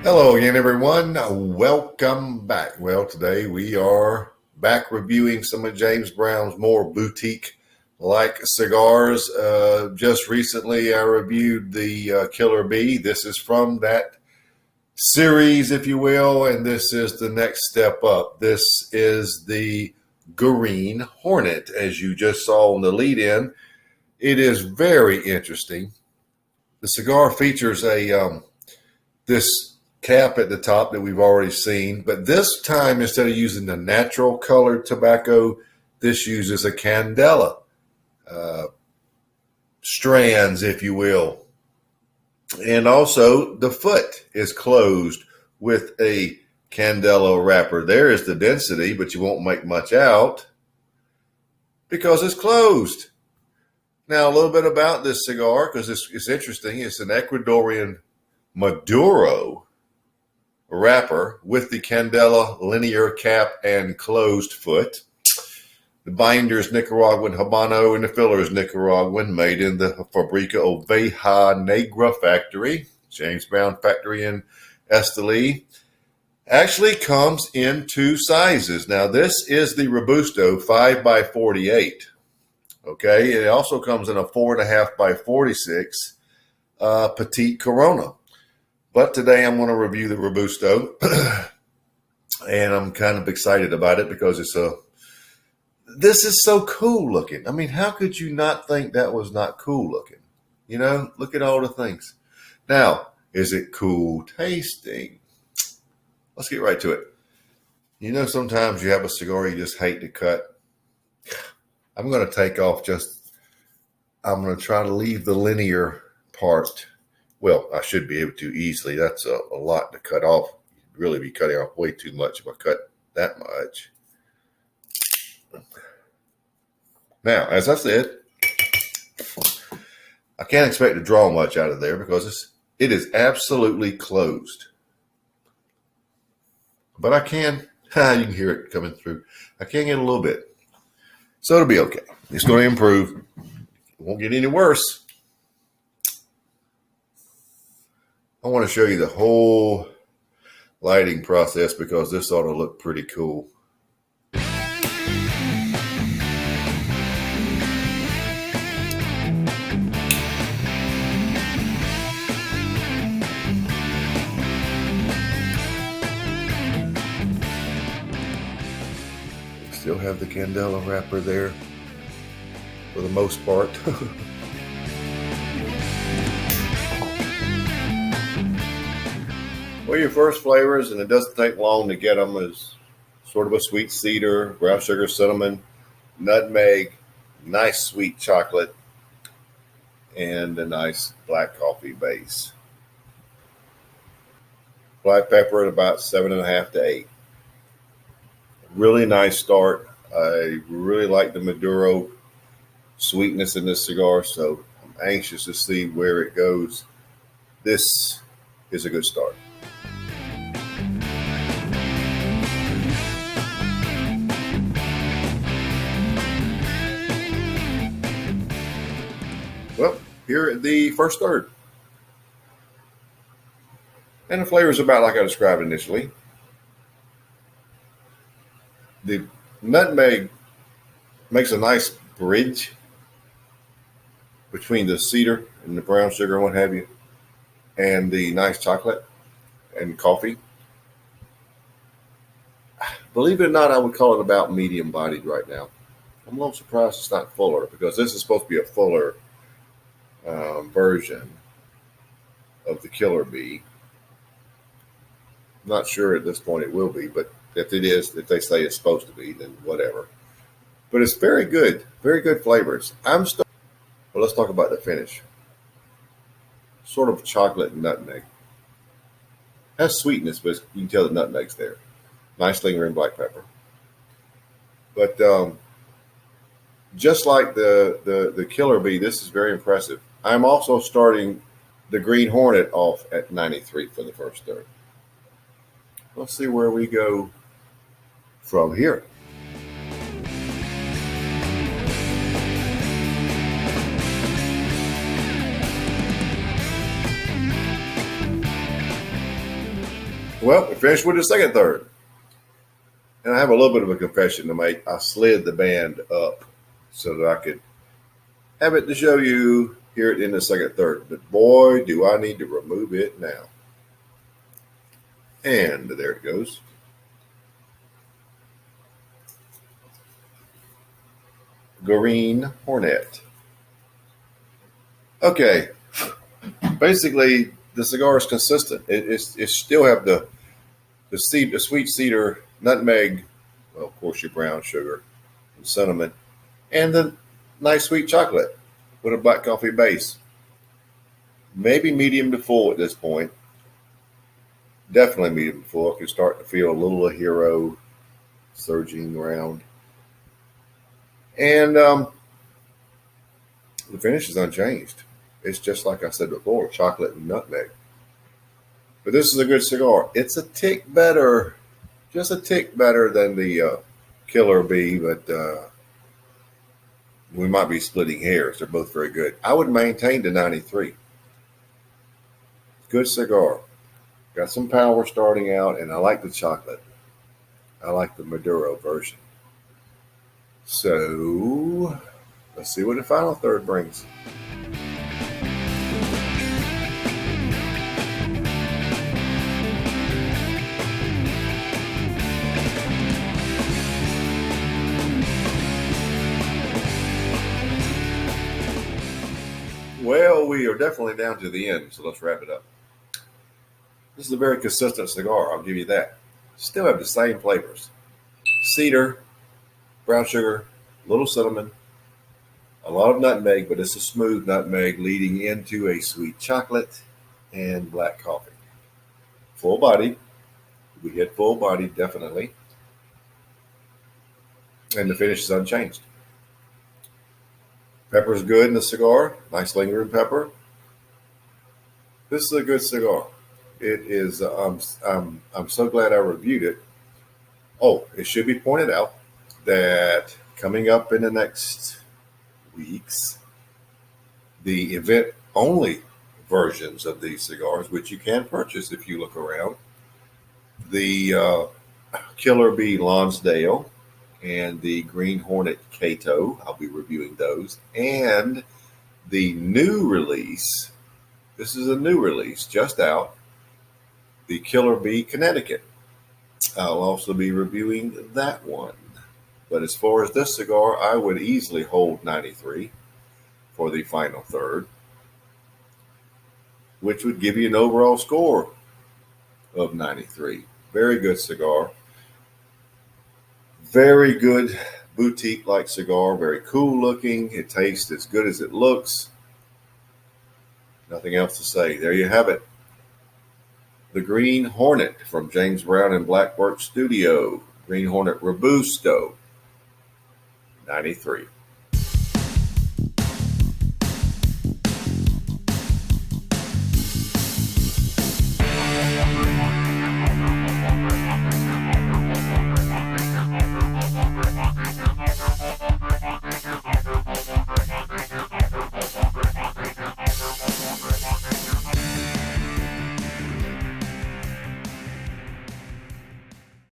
Hello again, everyone. Welcome back. Well, today we are back reviewing some of James Brown's more boutique-like cigars. Just recently, I reviewed the Killer Bee. This is from that series, if you will, and this is the next step up. This is the Green Hornet, as you just saw in the lead-in. It is very interesting. The cigar features this cap at the top that we've already seen, but this time, instead of using the natural colored tobacco, this uses a candela strands, if you will. And also the foot is closed with a candela wrapper. There is the density, but you won't make much out because it's closed. Now, a little bit about this cigar, because it's interesting. It's an Ecuadorian Maduro wrapper with the candela linear cap and closed foot. The binder is Nicaraguan Habano and the filler is Nicaraguan, made in the Fabrica Oveja Negra factory, James Brown factory in Esteli. Actually comes in two sizes. Now, this is the Robusto 5x48. Okay, it also comes in a 4.5x46 Petite Corona. But today I'm going to review the Robusto, and I'm kind of excited about it because this is so cool looking. I mean, how could you not think that was not cool looking? You know, look at all the things. Now, is it cool tasting? Let's get right to it. You know, sometimes you have a cigar you just hate to cut. I'm going to take off I'm going to try to leave the linear part. Well, I should be able to easily. That's a lot to cut off. You'd really be cutting off way too much if I cut that much. Now, as I said, I can't expect to draw much out of there because it is absolutely closed. But I can, you can hear it coming through. I can get a little bit. So it'll be okay. It's going to improve. It won't get any worse. I want to show you the whole lighting process because this ought to look pretty cool. Still have the candela wrapper there for the most part. Well, your first flavors, and it doesn't take long to get them, is sort of a sweet cedar, brown sugar, cinnamon, nutmeg, nice sweet chocolate, and a nice black coffee base. Black pepper at about 7.5 to 8. Really nice start. I really like the Maduro sweetness in this cigar, so I'm anxious to see where it goes. This is a good start. Well, here at the first third. And the flavor is about like I described initially. The nutmeg makes a nice bridge between the cedar and the brown sugar and what have you, and the nice chocolate and coffee. Believe it or not, I would call it about medium bodied right now. I'm a little surprised it's not fuller because this is supposed to be a fuller version of the Killer Bee. I'm not sure at this point it will be, but if it is, if they say it's supposed to be, then whatever. But it's very good flavors. Well, let's talk about the finish. Sort of chocolate and nutmeg. Has sweetness, but you can tell the nutmeg's there. Nice lingering black pepper. But just like the Killer Bee, this is very impressive. I'm also starting the Green Hornet off at 93 for the first third. Let's see where we go from here. Well, we finished with the second third. And I have a little bit of a confession to make. I slid the band up so that I could have it to show you here in the second third. But boy, do I need to remove it now. And there it goes. Green Hornet. Okay, basically the cigar is consistent. It still have the sweet cedar, nutmeg, well, of course your brown sugar, and cinnamon, and the nice sweet chocolate with a black coffee base. Maybe medium to full at this point. Definitely medium to full. I can start to feel a little hero surging around. And the finish is unchanged. It's just like I said before, chocolate and nutmeg. But this is a good cigar. It's a tick better, just a tick better than the Killer Bee, but we might be splitting hairs. They're both very good. I would maintain the 93. Good cigar. Got some power starting out, and I like the chocolate. I like the Maduro version. So let's see what the final third brings. Well, we are definitely down to the end, so let's wrap it up. This is a very consistent cigar, I'll give you that. Still have the same flavors. Cedar, brown sugar, little cinnamon, a lot of nutmeg, but it's a smooth nutmeg leading into a sweet chocolate and black coffee. Full body. We hit full body, definitely. And the finish is unchanged. Pepper's good in the cigar. Nice lingering pepper. This is a good cigar. It is. I'm so glad I reviewed it. Oh, it should be pointed out that coming up in the next weeks, the event only versions of these cigars, which you can purchase if you look around, the Killer Bee Lonsdale and the Green Hornet Cato. I'll be reviewing those. And the new release, this is a new release just out, the Killer Bee Connecticut. I'll also be reviewing that one. But as far as this cigar, I would easily hold 93 for the final third, which would give you an overall score of 93. Very good cigar. Very good boutique-like cigar. Very cool looking. It tastes as good as it looks. Nothing else to say. There you have it. The Green Hornet from James Brown and Blackwork Studio. Green Hornet Robusto. 93.